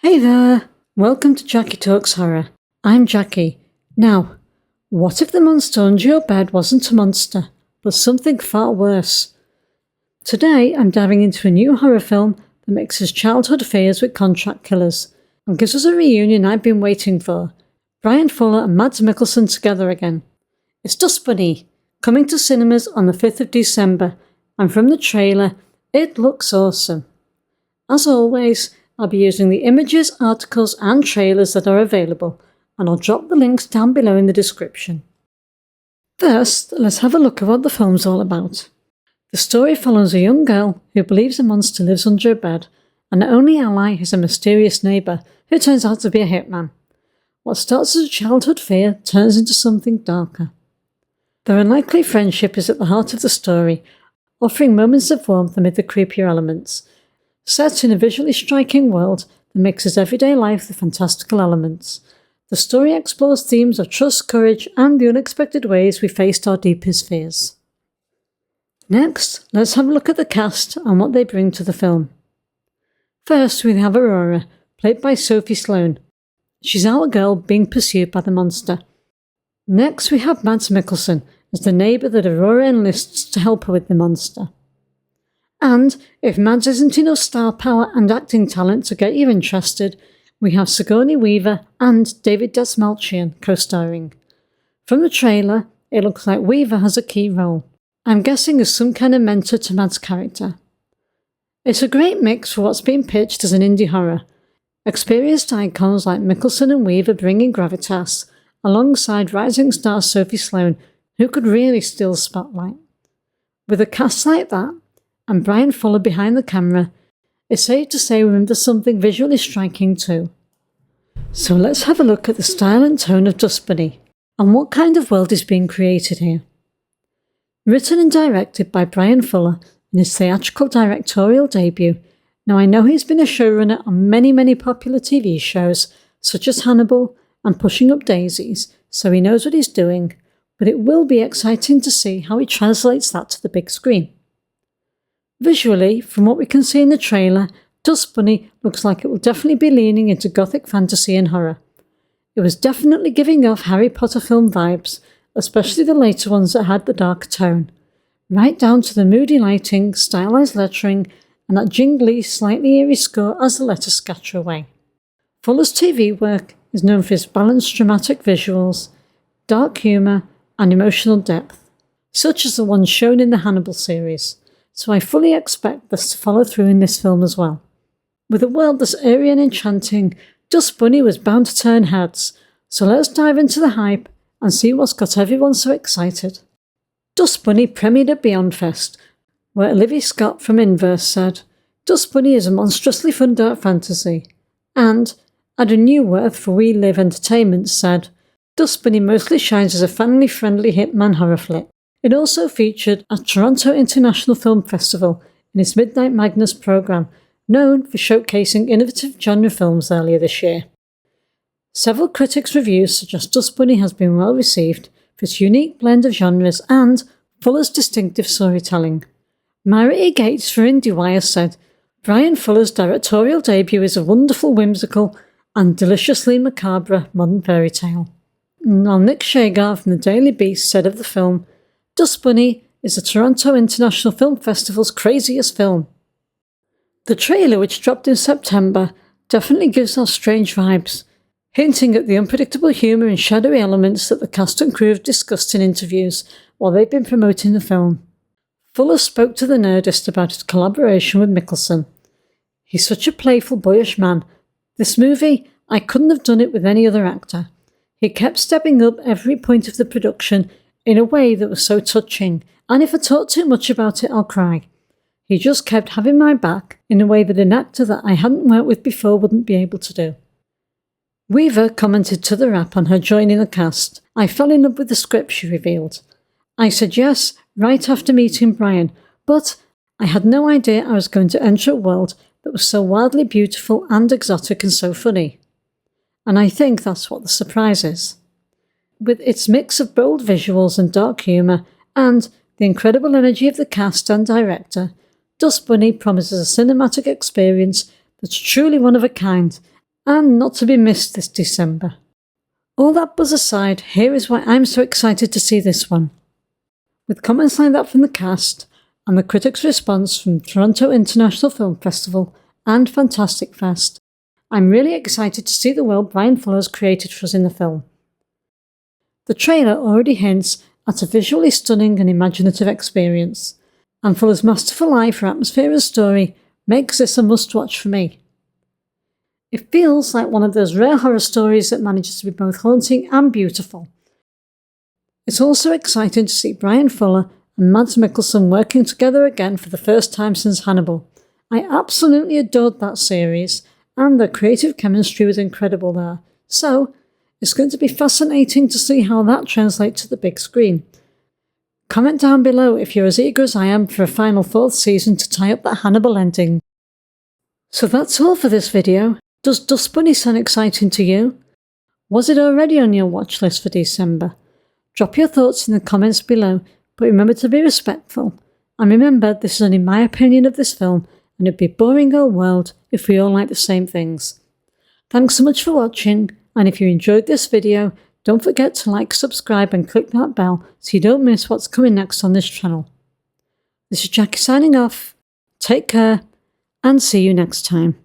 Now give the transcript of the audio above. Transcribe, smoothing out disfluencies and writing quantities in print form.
Hey there! Welcome to Jackie Talks Horror. I'm Jackie. Now, what if the monster under your bed wasn't a monster, but something far worse? Today, I'm diving into a new horror film that mixes childhood fears with contract killers, and gives us a reunion I've been waiting for. Bryan Fuller and Mads Mikkelsen together again. It's Dust Bunny, coming to cinemas on the 5th of December, and from the trailer, it looks awesome. As always, I'll be using the images, articles and trailers that are available, and I'll drop the links down below in the description. First, let's have a look at what the film's all about. The story follows a young girl who believes a monster lives under her bed, and her only ally is a mysterious neighbour who turns out to be a hitman. What starts as a childhood fear turns into something darker. Their unlikely friendship is at the heart of the story, offering moments of warmth amid the creepier elements. Set in a visually striking world that mixes everyday life with fantastical elements, the story explores themes of trust, courage, and the unexpected ways we faced our deepest fears. Next, let's have a look at the cast and what they bring to the film. First, we have Aurora, played by Sophie Sloan. She's our girl being pursued by the monster. Next, we have Mads Mikkelsen as the neighbour that Aurora enlists to help her with the monster. And if Mads isn't enough star power and acting talent to get you interested, we have Sigourney Weaver and David Dastmalchian co-starring. From the trailer, it looks like Weaver has a key role. I'm guessing as some kind of mentor to Mads' character. It's a great mix for what's being pitched as an indie horror. Experienced icons like Mikkelsen and Weaver bringing gravitas, alongside rising star Sophie Sloan, who could really steal the spotlight. With a cast like that, and Bryan Fuller behind the camera, it's safe to say we're into something visually striking too. So let's have a look at the style and tone of Dust Bunny, and what kind of world is being created here. Written and directed by Bryan Fuller in his theatrical directorial debut. Now I know he's been a showrunner on many popular TV shows, such as Hannibal and Pushing Up Daisies, so he knows what he's doing, but it will be exciting to see how he translates that to the big screen. Visually, from what we can see in the trailer, Dust Bunny looks like it will definitely be leaning into gothic fantasy and horror. It was definitely giving off Harry Potter film vibes, especially the later ones that had the darker tone, right down to the moody lighting, stylized lettering, and that jingly, slightly eerie score as the letters scatter away. Fuller's TV work is known for his balanced dramatic visuals, dark humour, and emotional depth, such as the ones shown in the Hannibal series. So I fully expect this to follow through in this film as well. With a world that's eerie and enchanting, Dust Bunny was bound to turn heads, so let's dive into the hype and see what's got everyone so excited. Dust Bunny premiered at Beyond Fest, where Olivia Scott from Inverse said, "Dust Bunny is a monstrously fun dark fantasy," and Adam Newworth for We Live Entertainment said, "Dust Bunny mostly shines as a family-friendly hitman horror flick." It also featured at Toronto International Film Festival in its Midnight Madness programme, known for showcasing innovative genre films earlier this year. Several critics' reviews suggest Dust Bunny has been well received for its unique blend of genres and Fuller's distinctive storytelling. Myra E. Gates for IndieWire said, "Bryan Fuller's directorial debut is a wonderful, whimsical and deliciously macabre modern fairy tale." While Nick Shagar from the Daily Beast said of the film, "Dust Bunny is the Toronto International Film Festival's craziest film." The trailer, which dropped in September, definitely gives off strange vibes, hinting at the unpredictable humour and shadowy elements that the cast and crew have discussed in interviews while they've been promoting the film. Fuller spoke to The Nerdist about his collaboration with Mikkelsen. "He's such a playful, boyish man. This movie, I couldn't have done it with any other actor. He kept stepping up every point of the production in a way that was so touching, and if I talk too much about it, I'll cry. He just kept having my back in a way that an actor that I hadn't worked with before wouldn't be able to do." Weaver commented to the Wrap on her joining the cast, "I fell in love with the script," she revealed. "I said yes right after meeting Bryan, but I had no idea I was going to enter a world that was so wildly beautiful and exotic and so funny. And I think that's what the surprise is." With its mix of bold visuals and dark humour, and the incredible energy of the cast and director, Dust Bunny promises a cinematic experience that's truly one of a kind, and not to be missed this December. All that buzz aside, here is why I'm so excited to see this one. With comments like that from the cast, and the critics' response from Toronto International Film Festival and Fantastic Fest, I'm really excited to see the world Bryan Fuller has created for us in the film. The trailer already hints at a visually stunning and imaginative experience, and Fuller's masterful eye for atmosphere and story makes this a must-watch for me. It feels like one of those rare horror stories that manages to be both haunting and beautiful. It's also exciting to see Bryan Fuller and Mads Mikkelsen working together again for the first time since Hannibal. I absolutely adored that series, and their creative chemistry was incredible there, so it's going to be fascinating to see how that translates to the big screen. Comment down below if you're as eager as I am for a final 4th season to tie up that Hannibal ending. So that's all for this video. Does Dust Bunny sound exciting to you? Was it already on your watch list for December? Drop your thoughts in the comments below, but remember to be respectful. And remember, this is only my opinion of this film, and it'd be a boring old world if we all like the same things. Thanks so much for watching, and if you enjoyed this video, don't forget to like, subscribe and click that bell so you don't miss what's coming next on this channel. This is Jackie signing off. Take care, and see you next time.